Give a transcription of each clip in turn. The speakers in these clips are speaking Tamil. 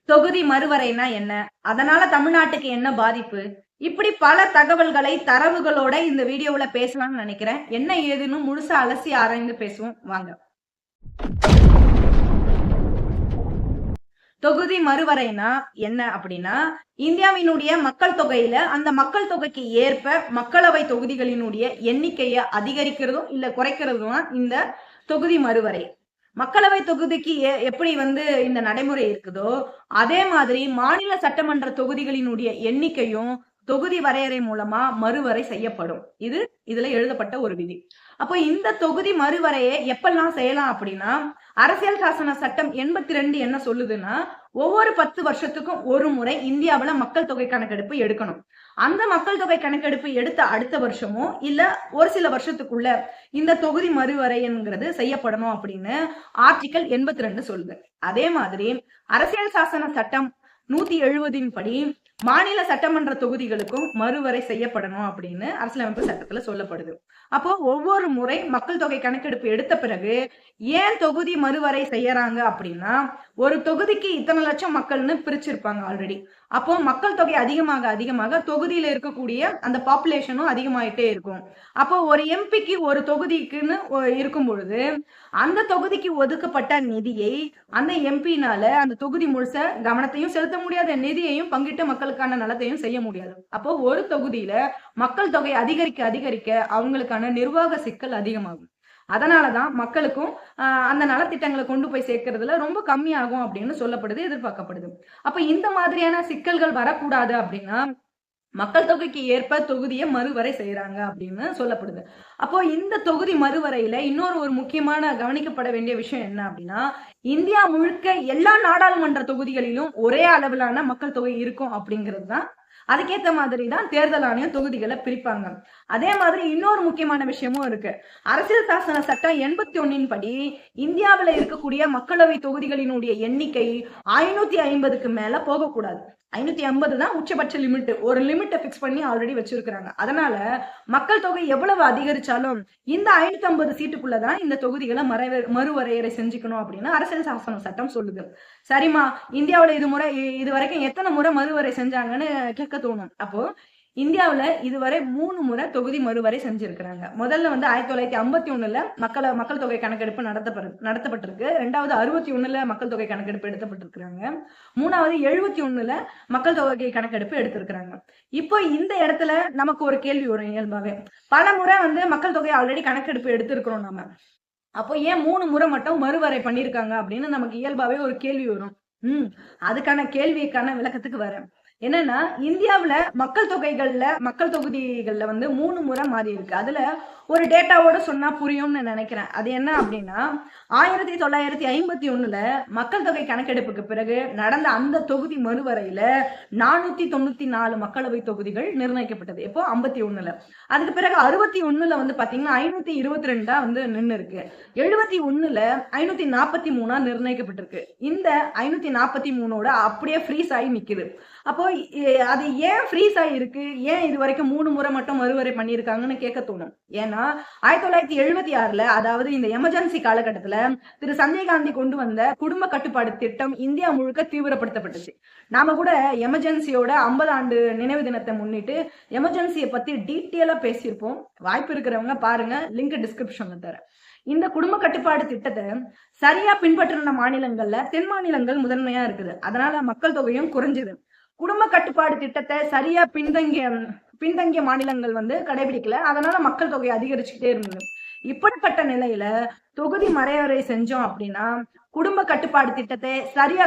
தொகுதி மறுவரைனா என்ன, அதனால தமிழ்நாட்டுக்கு என்ன பாதிப்பு, இப்படி பல தகவல்களை தரவுகளோட இந்த வீடியோவுல பேசலாம்னு நினைக்கிறேன். என்ன ஏதுன்னு முழுசா அலசி ஆராய்ந்து பேசுவோம் வாங்க. தொகுதி மறுவரைனா என்ன அப்படின்னா, இந்தியாவினுடைய மக்கள் தொகையில அந்த மக்கள் தொகைக்கு ஏற்ப மக்களவை தொகுதிகளினுடைய எண்ணிக்கையை அதிகரிக்கிறதும் இல்ல குறைக்கிறதும் இந்த தொகுதி மறுவரை. மக்களவை தொகுதிக்கு எப்படி இந்த நடைமுறை இருக்குதோ அதே மாதிரி மாநில சட்டமன்ற தொகுதிகளினுடைய எண்ணிக்கையும் தொகுதி வரையறை மூலமா மறுவரை செய்யப்படும். இதுல எழுதப்பட்ட ஒரு விதி. அப்போ இந்த தொகுதி மறுவரையை எப்பெல்லாம் செய்யலாம் அப்படின்னா, அரசியல் சாசன சட்டம் 82 என்ன சொல்லுதுன்னா, ஒவ்வொரு 10 வருஷத்துக்கும் ஒரு முறை இந்தியாவுல மக்கள் தொகை கணக்கெடுப்பு எடுக்கணும். அந்த மக்கள் தொகை கணக்கெடுப்பு எடுத்த அடுத்த வருஷமோ இல்ல ஒரு சில வருஷத்துக்குள்ள இந்த தொகுதி மறுவரைங்கிறது செய்யப்படணும் அப்படின்னு ஆர்டிகல் 82 சொல்லுது. அதே மாதிரி அரசியல் சாசன சட்டம் 170 படி மாநில சட்டமன்ற தொகுதிகளுக்கும் மறுவரை செய்யப்படணும் அப்படின்னு அரசியலமைப்பு சட்டத்துல சொல்லப்படுது. அப்போ ஒவ்வொரு முறை மக்கள் தொகை கணக்கெடுப்பு எடுத்த பிறகு ஏன் தொகுதி மறுவரை செய்யறாங்க அப்படின்னா, ஒரு தொகுதிக்கு இத்தனை லட்சம் மக்கள்னு பிரிச்சிருப்பாங்க ஆல்ரெடி. அப்போ மக்கள் தொகை அதிகமாக அதிகமாக தொகுதியில இருக்கக்கூடிய அந்த பாப்புலேஷனும் அதிகமாயிட்டே இருக்கும். அப்போ ஒரு எம்பிக்கு ஒரு தொகுதிக்குன்னு இருக்கும் பொழுது அந்த தொகுதிக்கு ஒதுக்கப்பட்ட நிதியை அந்த எம்பினால அந்த தொகுதி முழுச கவனத்தையும் செலுத்த முடியாத, நிதியையும் பங்கிட்டு மக்களுக்கான நலத்தையும் செய்ய முடியாது. அப்போ ஒரு தொகுதியில மக்கள் தொகை அதிகரிக்க அதிகரிக்க அவங்களுக்கான நிர்வாக சிக்கல் அதிகமாகும். அதனாலதான் மக்களுக்கும் அந்த நலத்திட்டங்களை கொண்டு போய் சேர்க்கறதுல ரொம்ப கம்மியாகும் அப்படின்னு சொல்லப்படுது, எதிர்பார்க்கப்படுது. அப்ப இந்த மாதிரியான சிக்கல்கள் வரக்கூடாது அப்படின்னா மக்கள் தொகைக்கு ஏற்ப தொகுதியை மறுவரை செய்யறாங்க அப்படின்னு சொல்லப்படுது. அப்போ இந்த தொகுதி மறுவரையில ஒரு முக்கியமான கவனிக்கப்பட வேண்டிய விஷயம் என்ன அப்படின்னா, இந்தியா முழுக்க எல்லா நாடாளுமன்ற தொகுதிகளிலும் ஒரே அளவிலான மக்கள் தொகை இருக்கும் அப்படிங்கிறது தான். அதுக்கேத்த மாதிரி தான் தேர்தல் ஆணையம் தொகுதிகளை பிரிப்பாங்க. அதே மாதிரி இன்னொரு முக்கியமான விஷயமும் இருக்கு. அரசியல் சாசன சட்டம் 81 படி இந்தியாவில இருக்கக்கூடிய மக்களவை தொகுதிகளினுடைய எண்ணிக்கை 550க்கு மேல போகக்கூடாது. 550 தான் உச்சபட்ச லிமிட். ஒரு லிமிட்டை பிக்ஸ் பண்ணி ஆல்ரெடி வச்சிருக்கிறாங்க. அதனால மக்கள் தொகை எவ்வளவு அதிகரிச்சாலும் இந்த 550 சீட்டுக்குள்ளதான் இந்த தொகுதிகளை மறுவரையறை செஞ்சுக்கணும் அப்படின்னு அரசியல் சாசன சட்டம் சொல்லுது. சரிமா, இந்தியாவில இது வரைக்கும் எத்தனை முறை மறுவரை செஞ்சாங்கன்னு கேட்க தோணும். அப்போ இந்தியாவுல இதுவரை 3 முறை தொகுதி மறுவரை செஞ்சிருக்கிறாங்க. முதல்ல 1951ல மக்கள் தொகை கணக்கெடுப்பு நடத்தப்பட்டிருக்கு. 2வது 61ல மக்கள் தொகை கணக்கெடுப்பு எடுத்தப்பட்டிருக்கிறாங்க. 3வது 71ல மக்கள் தொகை கணக்கெடுப்பு எடுத்திருக்கிறாங்க. இப்போ இந்த இடத்துல நமக்கு ஒரு கேள்வி வரும் இயல்பாவே. பல முறை மக்கள் தொகை ஆல்ரெடி கணக்கெடுப்பு எடுத்திருக்கிறோம் நாம. அப்போ ஏன் 3 முறை மட்டும் மறுவரை பண்ணிருக்காங்க அப்படின்னு நமக்கு இயல்பாவே ஒரு கேள்வி வரும். அதுக்கான கேள்விக்கான விளக்கத்துக்கு வரேன். என்னன்னா, இந்தியாவுல மக்கள் தொகுதிகள்ல 3 முறை மாறி இருக்கு. அதுல ஒரு டேட்டாவோட சொன்னா புரியும்னு நினைக்கிறேன். அது என்ன அப்படின்னா, 1951ல மக்கள் தொகை கணக்கெடுப்புக்கு பிறகு நடந்த அந்த தொகுதி மறுவரையில 494 மக்களவை தொகுதிகள் நிர்ணயிக்கப்பட்டது. இப்போ 51ல. அதுக்கு பிறகு 61ல பாத்தீங்கன்னா 522 நின்று இருக்கு. 71ல 543 நிர்ணயிக்கப்பட்டிருக்கு. இந்த 543 அப்படியே ஃப்ரீஸ் ஆகி நிக்குது. அப்போ அது ஏன் ஃப்ரீஸ் ஆகி இருக்கு, ஏன் இது வரைக்கும் 3 முறை மட்டும் மறுவரை பண்ணியிருக்காங்கன்னு கேட்க தோணும். ஏன்னா 1976ல, அதாவது இந்த எமர்ஜென்சி காலகட்டத்துல திரு சஞ்சய் காந்தி கொண்டு வந்த குடும்ப கட்டுப்பாடு திட்டம் இந்தியா முழுக்க தீவிரப்படுத்தப்பட்டுச்சு. நாம கூட எமர்ஜென்சியோட 50 ஆண்டு நினைவு தினத்தை முன்னிட்டு எமர்ஜென்சியை பத்தி டீட்டெயிலா பேசியிருப்போம். வாய்ப்பு இருக்கிறவங்க பாருங்க, லிங்க் டிஸ்கிரிப்ஷன்ல தரேன். இந்த குடும்ப கட்டுப்பாடு திட்டத்தை சரியா பின்பற்றின மாநிலங்கள்ல தென் மாநிலங்கள் முதன்மையா இருக்குது. அதனால மக்கள் தொகையும் குறைஞ்சது. குடும்ப கட்டுப்பாடு திட்டத்தை சரியா பின்தங்கிய மாநிலங்கள் கடைபிடிக்கல. அதனால மக்கள் தொகை அதிகரிச்சுக்கிட்டே இருந்தது. இப்படிப்பட்ட நிலையில தொகுதி மறைவரை செஞ்சோம் அப்படின்னா, குடும்ப கட்டுப்பாடு திட்டத்தை சரியா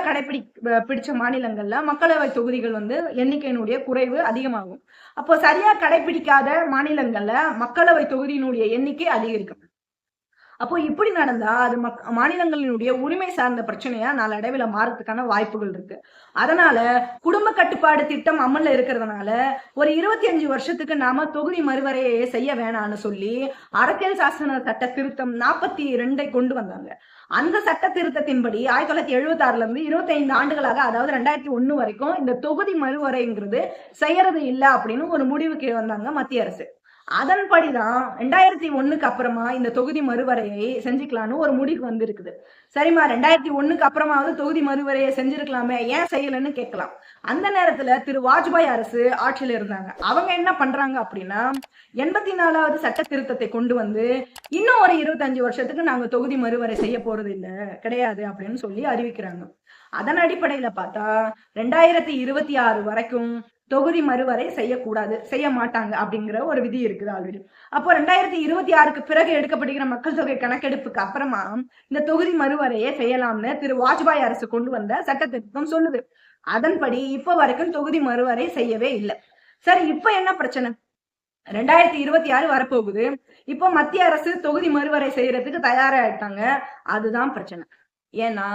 பிடிச்ச மாநிலங்கள்ல மக்களவை தொகுதிகள் எண்ணிக்கையினுடைய குறைவு அதிகமாகும். அப்போ சரியா கடைபிடிக்காத மாநிலங்கள்ல மக்களவை தொகுதியினுடைய எண்ணிக்கை அதிகரிக்கும். அப்போ இப்படி நடந்தா அது மாநிலங்களினுடைய உரிமை சார்ந்த பிரச்சனையா நாளடைவில் மாறதுக்கான வாய்ப்புகள் இருக்கு. அதனால குடும்ப கட்டுப்பாடு திட்டம் அமல்ல இருக்கிறதுனால ஒரு 25 வருஷத்துக்கு நாம தொகுதி மறுவரையை செய்ய வேணாம்னு சொல்லி அரசியல் சாசன சட்ட திருத்தம் 42 கொண்டு வந்தாங்க. அந்த சட்ட திருத்தத்தின்படி 1976ல இருந்து 25 ஆண்டுகளாக, அதாவது 2001 வரைக்கும் இந்த தொகுதி மறுவரைங்கிறது செய்யறது இல்லை அப்படின்னு ஒரு முடிவுக்கு வந்தாங்க மத்திய அரசு. அதன்படிதான் 2001க்கு அப்புறமா இந்த தொகுதி மறுவரையை செஞ்சுக்கலான்னு ஒரு முடிவுக்கு வந்திருக்குது. சரிம்மா, 2001க்கு அப்புறமாவது தொகுதி மறுவரையை செஞ்சிருக்கலாமே, ஏன் செய்யலன்னு கேட்கலாம். அந்த நேரத்துல திரு வாஜ்பாய் அரசு ஆட்சியில இருந்தாங்க. அவங்க என்ன பண்றாங்க அப்படின்னா 84வது சட்ட திருத்தத்தை கொண்டு வந்து இன்னும் ஒரு 25 வருஷத்துக்கு நாங்க தொகுதி மறுவரை செய்ய போறது இல்ல கிடையாது அப்படின்னு சொல்லி அறிவிக்கிறாங்க. அதன் அடிப்படையில பார்த்தா 2026 வரைக்கும் தொகுதி மறுவரை செய்யக்கூடாது, செய்ய மாட்டாங்க அப்படிங்கிற ஒரு விதி இருக்குது ஆல்ரெடி. அப்போ 2026க்கு பிறகு எடுக்கப்படுகிற மக்கள் தொகை கணக்கெடுப்புக்கு அப்புறமா இந்த தொகுதி மறுவரையே செய்யலாம்னு திரு வாஜ்பாய் அரசு கொண்டு வந்த சட்ட திருத்தம் சொல்லுது. அதன்படி இப்ப வரைக்கும் தொகுதி மறுவரை செய்யவே இல்லை. சரி, இப்ப என்ன பிரச்சனை? 2026 வரப்போகுது. இப்போ மத்திய அரசு தொகுதி மறுவரை செய்யறதுக்கு தயாராயிட்டாங்க. அதுதான் பிரச்சனை. ஏன்னா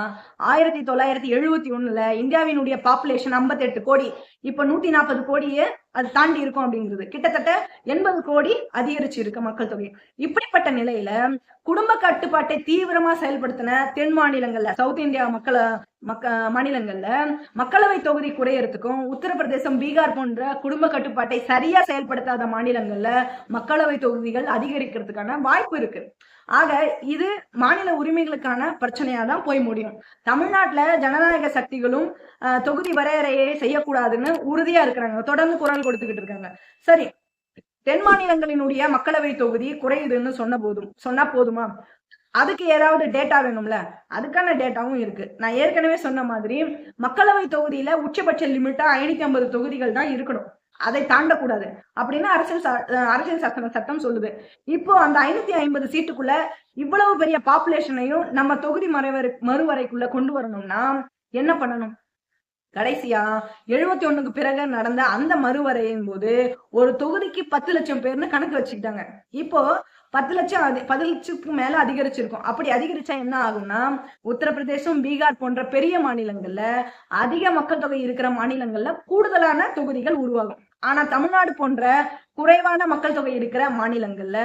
1971ல இந்தியாவினுடைய பாப்புலேஷன் 58 கோடி, இப்ப 140 கோடியே அது தாண்டி இருக்கும் அப்படிங்கிறது. கிட்டத்தட்ட 80 கோடி அதிகரிச்சு இருக்கு மக்கள் தொகை. இப்படிப்பட்ட நிலையில குடும்ப கட்டுப்பாட்டை தீவிரமா செயல்படுத்தின தென் மாநிலங்கள்ல, சவுத் இந்தியா மாநிலங்கள்ல மக்களவை தொகுதி குறையறதுக்கும், உத்தரப்பிரதேசம், பீகார் போன்ற குடும்ப கட்டுப்பாட்டை சரியா செயல்படுத்தாத மாநிலங்கள்ல மக்களவை தொகுதிகள் அதிகரிக்கிறதுக்கான வாய்ப்பு இருக்கு. ஆக இது மாநில உரிமைகளுக்கான பிரச்சனையா தான் போய் முடியும். தமிழ்நாட்டுல ஜனநாயக சக்திகளும் தொகுதி வரையறையை செய்யக்கூடாதுன்னு உறுதியா இருக்கிறாங்க, தொடர்ந்து குரல் கொடுத்துக்கிட்டு இருக்காங்க. சரி, தென் மாநிலங்களினுடைய மக்களவை தொகுதி குறையுதுன்னு சொன்னா போதுமா? அதுக்கு ஏதாவது டேட்டா வேணும்ல, அதுக்கான டேட்டாவும் இருக்கு. நான் ஏற்கனவே சொன்ன மாதிரி மக்களவை தொகுதியில உச்சபட்ச லிமிட்டா 550 தொகுதிகள் தான் இருக்கணும், அதை தாண்டக்கூடாது அப்படின்னு அரசியல் சாசன சட்டம் சொல்லுது. இப்போ அந்த 550 சீட்டுக்குள்ள இவ்வளவு பெரிய பாப்புலேஷனையும் நம்ம தொகுதி மறுவரைக்குள்ள கொண்டு வரணும்னா என்ன பண்ணணும்? கடைசியா 71க்கு பிறகு நடந்த அந்த மறுவரையின் போது ஒரு தொகுதிக்கு 10 லட்சம் பேர்னு கணக்கு வச்சுக்கிட்டாங்க. இப்போ 10 லட்சத்துக்கு மேல அதிகரிச்சிருக்கும். அப்படி அதிகரிச்சா என்ன ஆகும்னா, உத்தரப்பிரதேசம், பீகார் போன்ற பெரிய மாநிலங்கள்ல, அதிக மக்கள் தொகை இருக்கிற மாநிலங்கள்ல கூடுதலான தொகுதிகள் உருவாகும். ஆனா தமிழ்நாடு போன்ற குறைவான மக்கள் தொகை இருக்கிற மாநிலங்கள்ல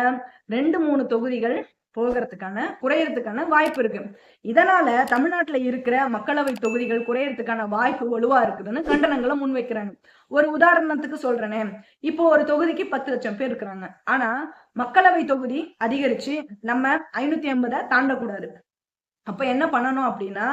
2-3 தொகுதிகள் குறையறதுக்கான வாய்ப்பு இருக்கு. இதனால தமிழ்நாட்டுல இருக்கிற மக்களவை தொகுதிகள் குறையறதுக்கான வாய்ப்பு வலுவா இருக்குதுன்னு கண்டனங்களை முன்வைக்கிறாங்க. ஒரு உதாரணத்துக்கு சொல்றேனே, இப்போ ஒரு தொகுதிக்கு 10 லட்சம் பேர் இருக்கிறாங்க. ஆனா மக்களவை தொகுதி அதிகரிச்சு நம்ம 550 தாண்டக்கூடாது. அப்ப என்ன பண்ணணும் அப்படின்னா,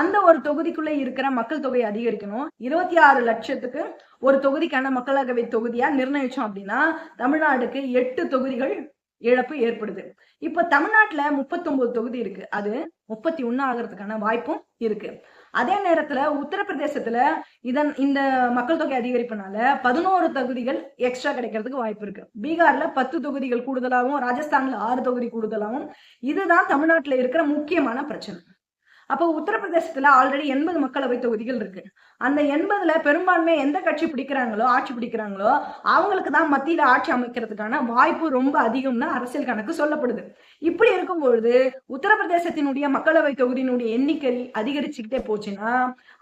அந்த ஒரு தொகுதிக்குள்ள இருக்கிற மக்கள் தொகையை அதிகரிக்கணும். 26 லட்சத்துக்கு ஒரு தொகுதிக்கான மக்களவை தொகுதியா நிர்ணயிச்சோம் அப்படின்னா தமிழ்நாடுக்கு 8 தொகுதிகள் இழப்பு ஏற்படுது. இப்ப தமிழ்நாட்டுல 39 தொகுதி இருக்கு, அது 31 ஆகிறதுக்கான வாய்ப்பும் இருக்கு. அதே நேரத்துல உத்தரப்பிரதேசத்துல இந்த மக்கள் தொகை அதிகரிப்புனால 11 தொகுதிகள் எக்ஸ்ட்ரா கிடைக்கிறதுக்கு வாய்ப்பு இருக்கு. பீகார்ல 10 தொகுதிகள் கூடுதலாகவும், ராஜஸ்தான்ல 6 தொகுதி கூடுதலாகவும். இதுதான் தமிழ்நாட்டுல இருக்கிற முக்கியமான பிரச்சனை. அப்போ உத்தரப்பிரதேசத்துல ஆல்ரெடி 80 மக்களவை தொகுதிகள் இருக்கு. அந்த 80ல பெரும்பான்மை எந்த கட்சி ஆட்சி பிடிக்கிறாங்களோ அவங்களுக்கு தான் மத்தியில ஆட்சி அமைக்கிறதுக்கான வாய்ப்பு ரொம்ப அதிகம்னு அரசியல் கணக்கு சொல்லப்படுது. இப்படி இருக்கும் பொழுது உத்தரப்பிரதேசத்தினுடைய மக்களவை தொகுதியினுடைய எண்ணிக்கை அதிகரிச்சுக்கிட்டே போச்சுன்னா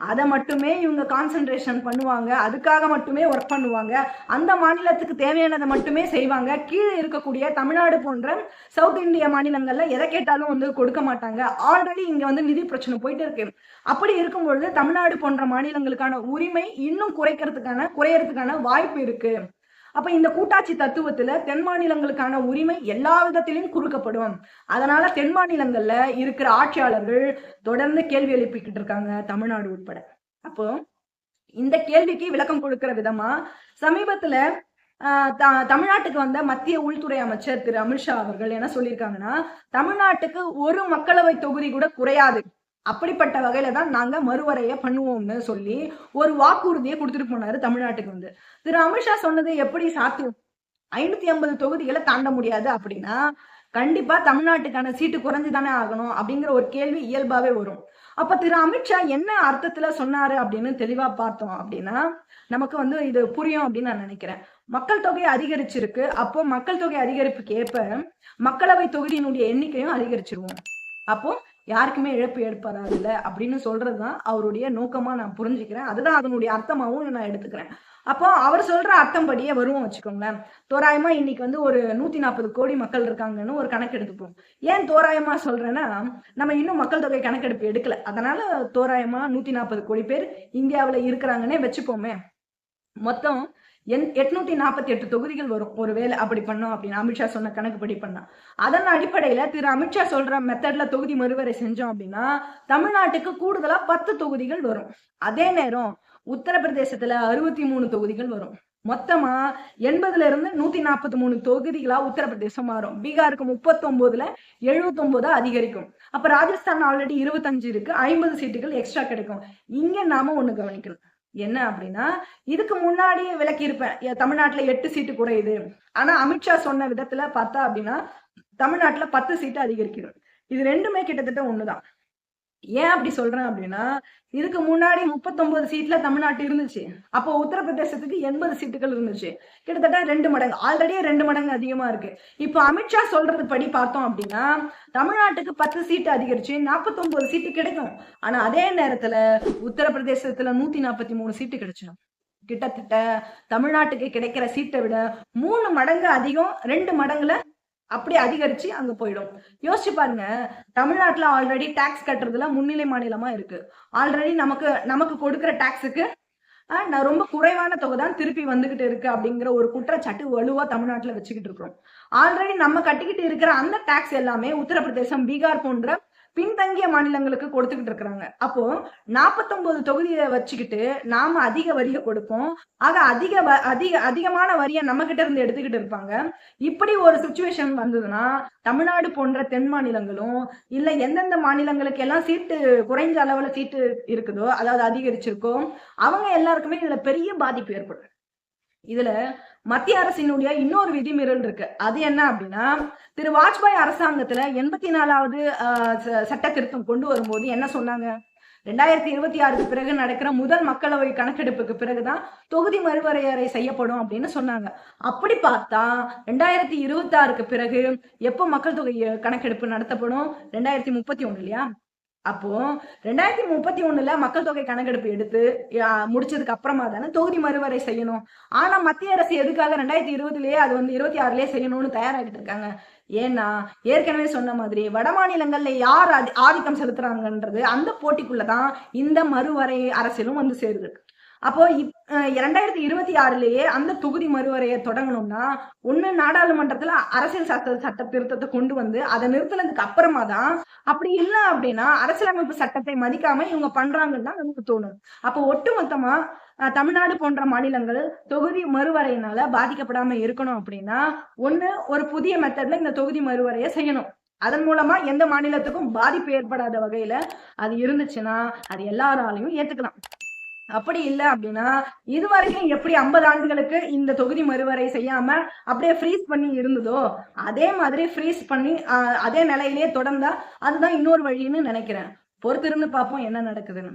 அதை மட்டுமே இவங்க கான்சென்ட்ரேஷன் பண்ணுவாங்க, அதுக்காக மட்டுமே ஒர்க் பண்ணுவாங்க, அந்த மாநிலத்துக்கு தேவையானதை மட்டுமே செய்வாங்க. கீழே இருக்கக்கூடிய தமிழ்நாடு போன்ற சவுத் இந்தியா மாநிலங்கள்ல எதை கேட்டாலும் கொடுக்க மாட்டாங்க. ஆல்ரெடி இங்க நிதி பிரச்சனை போயிட்டு இருக்கு. அப்படி இருக்கும் பொழுது தமிழ்நாடு போன்ற மாநிலங்களுக்கான உரிமை இன்னும் குறையறதுக்கான வாய்ப்பு இருக்கு. அப்ப இந்த கூட்டாட்சி தத்துவத்துல தென் மாநிலங்களுக்கான உரிமை எல்லா விதத்திலும் குறுக்கப்படும். அதனால தென் மாநிலங்கள்ல இருக்கிற ஆட்சியாளர்கள் தொடர்ந்து கேள்வி எழுப்பிக்கிட்டு இருக்காங்க, தமிழ்நாடு உட்பட. அப்போ இந்த கேள்விக்கு விளக்கம் கொடுக்கிற விதமா சமீபத்துல தமிழ்நாட்டுக்கு வந்த மத்திய உள்துறை அமைச்சர் திரு அமித்ஷா அவர்கள் என்ன சொல்லியிருக்காங்கன்னா, தமிழ்நாட்டுக்கு ஒரு மக்களவை தொகுதி கூட குறையாது, அப்படிப்பட்ட வகையில தான் நாங்க மறுவரைய பண்ணுவோம்னு சொல்லி ஒரு வாக்குறுதியை கொடுத்துட்டு போனாரு தமிழ்நாட்டுக்கு திரு அமித்ஷா சொன்னது எப்படி சாத்தியம்? 550 தொகுதிகளை தாண்ட முடியாது அப்படின்னா கண்டிப்பா தமிழ்நாட்டுக்கான சீட்டு குறைஞ்சுதானே ஆகணும் அப்படிங்கிற ஒரு கேள்வி இயல்பாவே வரும். அப்ப திரு அமித்ஷா என்ன அர்த்தத்துல சொன்னாரு அப்படின்னு தெளிவா பார்த்தோம் அப்படின்னா நமக்கு இது புரியும் அப்படின்னு நான் நினைக்கிறேன். மக்கள் தொகை அதிகரிச்சிருக்கு, அப்போ மக்கள் தொகை அதிகரிப்புக்கு ஏற்ப மக்களவை தொகுதியினுடைய எண்ணிக்கையும் அதிகரிச்சிருவோம். அப்போ யாருக்குமே இழப்பு ஏற்படாது இல்ல அப்படின்னு சொல்றதுதான் அவருடைய நோக்கமா நான் புரிஞ்சுக்கிறேன். அதுதான் அதனுடைய அர்த்தமாவும் நான் எடுத்துக்கிறேன். அப்போ அவர் சொல்ற அர்த்தம் படியே வருவோம் வச்சுக்கோங்களேன். தோராயமா இன்னைக்கு ஒரு 140 கோடி மக்கள் இருக்காங்கன்னு ஒரு கணக்கு எடுத்துப்போம். ஏன் தோராயமா சொல்றேன்னா, நம்ம இன்னும் மக்கள் தொகை கணக்கெடுப்பு எடுக்கல, அதனால தோராயமா 140 கோடி பேர் இந்தியாவில இருக்கிறாங்கன்னே வச்சுப்போமே. மொத்தம் 848 தொகுதிகள் வரும் ஒருவேளை அப்படி பண்ணோம் அப்படின்னு அமித்ஷா சொன்ன கணக்குப்படி பண்ணா. அதன் அடிப்படையில திரு அமித்ஷா சொல்ற மெத்தட்ல தொகுதி மறுவரை செஞ்சோம் அப்படின்னா தமிழ்நாட்டுக்கு கூடுதலா 10 தொகுதிகள் வரும். அதே நேரம் உத்தரப்பிரதேசத்துல 63 தொகுதிகள் வரும். மொத்தமா 80ல இருந்து 143 தொகுதிகளா உத்தரப்பிரதேசம் மாறும். பீகாருக்கு 39ல 79 அதிகரிக்கும். அப்ப ராஜஸ்தான் ஆல்ரெடி 25 இருக்கு, 50 சீட்டுகள் எக்ஸ்ட்ரா கிடைக்கும். இங்க நாம ஒண்ணு கவனிக்கணும். என்ன அப்படின்னா இதுக்கு முன்னாடி விலக்கி இருப்பேன், தமிழ்நாட்டுல 8 சீட்டு குறையுது. ஆனா அமித்ஷா சொன்ன விதத்துல பார்த்தா அப்படின்னா தமிழ்நாட்டுல 10 சீட்டு அதிகரிக்கிறது. இது ரெண்டுமே கிட்டத்தட்ட ஒண்ணுதான். ஏன் அப்படி சொல்றேன் அப்படின்னா இதுக்கு முன்னாடி 39 சீட்ல தமிழ்நாட்டு இருந்துச்சு. அப்போ உத்தரப்பிரதேசத்துக்கு 80 சீட்டுகள் இருந்துச்சு. கிட்டத்தட்ட 2 மடங்கு, ஆல்ரெடியே 2 மடங்கு அதிகமா இருக்கு. இப்போ அமித்ஷா சொல்றது படி பார்த்தோம் அப்படின்னா தமிழ்நாட்டுக்கு 10 சீட்டு அதிகரிச்சு 49 சீட்டு கிடைக்கும். ஆனா அதே நேரத்துல உத்தரப்பிரதேசத்துல 143 சீட்டு கிடைச்சிடும். கிட்டத்தட்ட தமிழ்நாட்டுக்கு கிடைக்கிற சீட்டை விட 3 மடங்கு அதிகம், 2 மடங்குல அப்படி அதிகரிச்சு அங்க போயிடும். யோசிச்சு பாருங்க, தமிழ்நாட்டுல ஆல்ரெடி டாக்ஸ் கட்டுறதுல முன்னிலை மாநிலமா இருக்கு. ஆல்ரெடி நமக்கு கொடுக்கிற டாக்ஸுக்கு ரொம்ப குறைவான தொகை தான் திருப்பி வந்துகிட்டு இருக்கு அப்படிங்கிற ஒரு குற்றச்சாட்டு வலுவா தமிழ்நாட்டுல வச்சுக்கிட்டு இருக்கிறோம். ஆல்ரெடி நம்ம கட்டிக்கிட்டு இருக்கிற அந்த டாக்ஸ் எல்லாமே உத்தரப்பிரதேசம், பீகார் போன்ற பின்தங்கிய மாநிலங்களுக்கு கொடுத்துக்கிட்டு இருக்கிறாங்க. அப்போ 49 தொகுதியை வச்சுக்கிட்டு நாம அதிக வரியை கொடுப்போம். ஆக அதிகமான வரியை நம்ம கிட்ட இருந்து எடுத்துக்கிட்டு இருப்பாங்க. இப்படி ஒரு சுச்சுவேஷன் வந்ததுன்னா தமிழ்நாடு போன்ற தென் மாநிலங்களும் இல்ல எந்தெந்த மாநிலங்களுக்கு எல்லாம் சீட்டு குறைஞ்ச அளவுல சீட்டு இருக்குதோ, அதாவது அதிகரிச்சிருக்கோ, அவங்க எல்லாருக்குமே இதுல பெரிய பாதிப்பு ஏற்படும். இதுல மத்திய அரசினுடைய இன்னொரு விதிமீறல் இருக்கு. அது என்ன அப்படின்னா திரு வாஜ்பாய் அரசாங்கத்துல 84வது சட்ட திருத்தம் கொண்டு வரும்போது என்ன சொன்னாங்க, 2026க்கு பிறகு நடக்கிற முதல் மக்களவை கணக்கெடுப்புக்கு பிறகுதான் தொகுதி மறுவரையறை செய்யப்படும் அப்படின்னு சொன்னாங்க. அப்படி பார்த்தா 2026க்கு பிறகு எப்போ மக்கள் தொகை கணக்கெடுப்பு நடத்தப்படும்? 2031 இல்லையா? அப்போ 2031ல மக்கள் தொகை கணக்கெடுப்பு எடுத்து முடிச்சதுக்கு அப்புறமா தானே தொகுதி மறுவரை செய்யணும். ஆனா மத்திய அரசு எதுக்காக 2020லயே அது 26லயே செய்யணும்னு தயாராகிட்டு இருக்காங்க? ஏன்னா ஏற்கனவே சொன்ன மாதிரி வட மாநிலங்கள்ல யார் ஆதிக்கம் செலுத்துறாங்கன்றது அந்த போட்டிக்குள்ளதான் இந்த மறுவரை அரசியலும் வந்து சேருது. அப்போ 2026லயே அந்த தொகுதி மறுவரையை தொடங்கணும்னா ஒண்ணு நாடாளுமன்றத்துல அரசியல் சட்ட திருத்தத்தை கொண்டு வந்து அதை நிறுத்தினதுக்கு அப்புறமா தான், அப்படி இல்லை அப்படின்னா அரசியலமைப்பு சட்டத்தை மதிக்காம இவங்க பண்றாங்கன்னு தான் நமக்கு தோணும். அப்போ ஒட்டுமொத்தமா தமிழ்நாடு போன்ற மாநிலங்கள் தொகுதி மறுவரையினால பாதிக்கப்படாம இருக்கணும் அப்படின்னா ஒண்ணு ஒரு புதிய மெத்தட்ல இந்த தொகுதி மறுவரையை செய்யணும். அதன் மூலமா எந்த மாநிலத்துக்கும் பாதிப்பு ஏற்படாத வகையில அது இருந்துச்சுன்னா அது எல்லாராலையும் ஏத்துக்கலாம். அப்படி இல்லை அப்படின்னா இதுவரைக்கும் எப்படி 50 ஆண்டுகளுக்கு இந்த தொகுதி மறுவரை செய்யாம அப்படியே ஃப்ரீஸ் பண்ணி இருந்ததோ அதே மாதிரி ஃப்ரீஸ் பண்ணி அதே நிலையிலேயே தொடர்ந்தா அதுதான் இன்னொரு வழின்னு நினைக்கிறேன். பொறுத்திருந்து பார்ப்போம் என்ன நடக்குதுன்னு.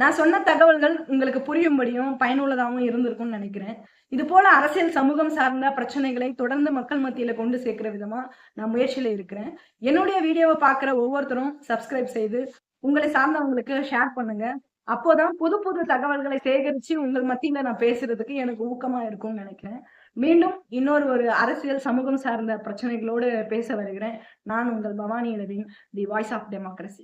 நான் சொன்ன தகவல்கள் உங்களுக்கு புரியும்படியும் பயனுள்ளதாகவும் இருந்திருக்கும்னு நினைக்கிறேன். இது போல அரசியல் சமூகம் சார்ந்த பிரச்சனைகளை தொடர்ந்து மக்கள் மத்தியில கொண்டு சேர்க்கிற விதமா நான் முயற்சியில இருக்கிறேன். என்னுடைய வீடியோவை பார்க்குற ஒவ்வொருத்தரும் சப்ஸ்கிரைப் செய்து உங்களை சார்ந்தவங்களுக்கு ஷேர் பண்ணுங்க. அப்போதான் புது புது தகவல்களை சேகரிச்சு உங்கள் மத்தியில நான் பேசுறதுக்கு எனக்கு ஊக்கமா இருக்கும்னு நினைக்கிறேன். மீண்டும் இன்னொரு அரசியல் சமூகம் சார்ந்த பிரச்சனைகளோடு பேச வருகிறேன். நான் உங்கள் பவானி இளவின் தி வாய்ஸ் ஆஃப் டெமோக்ரஸி.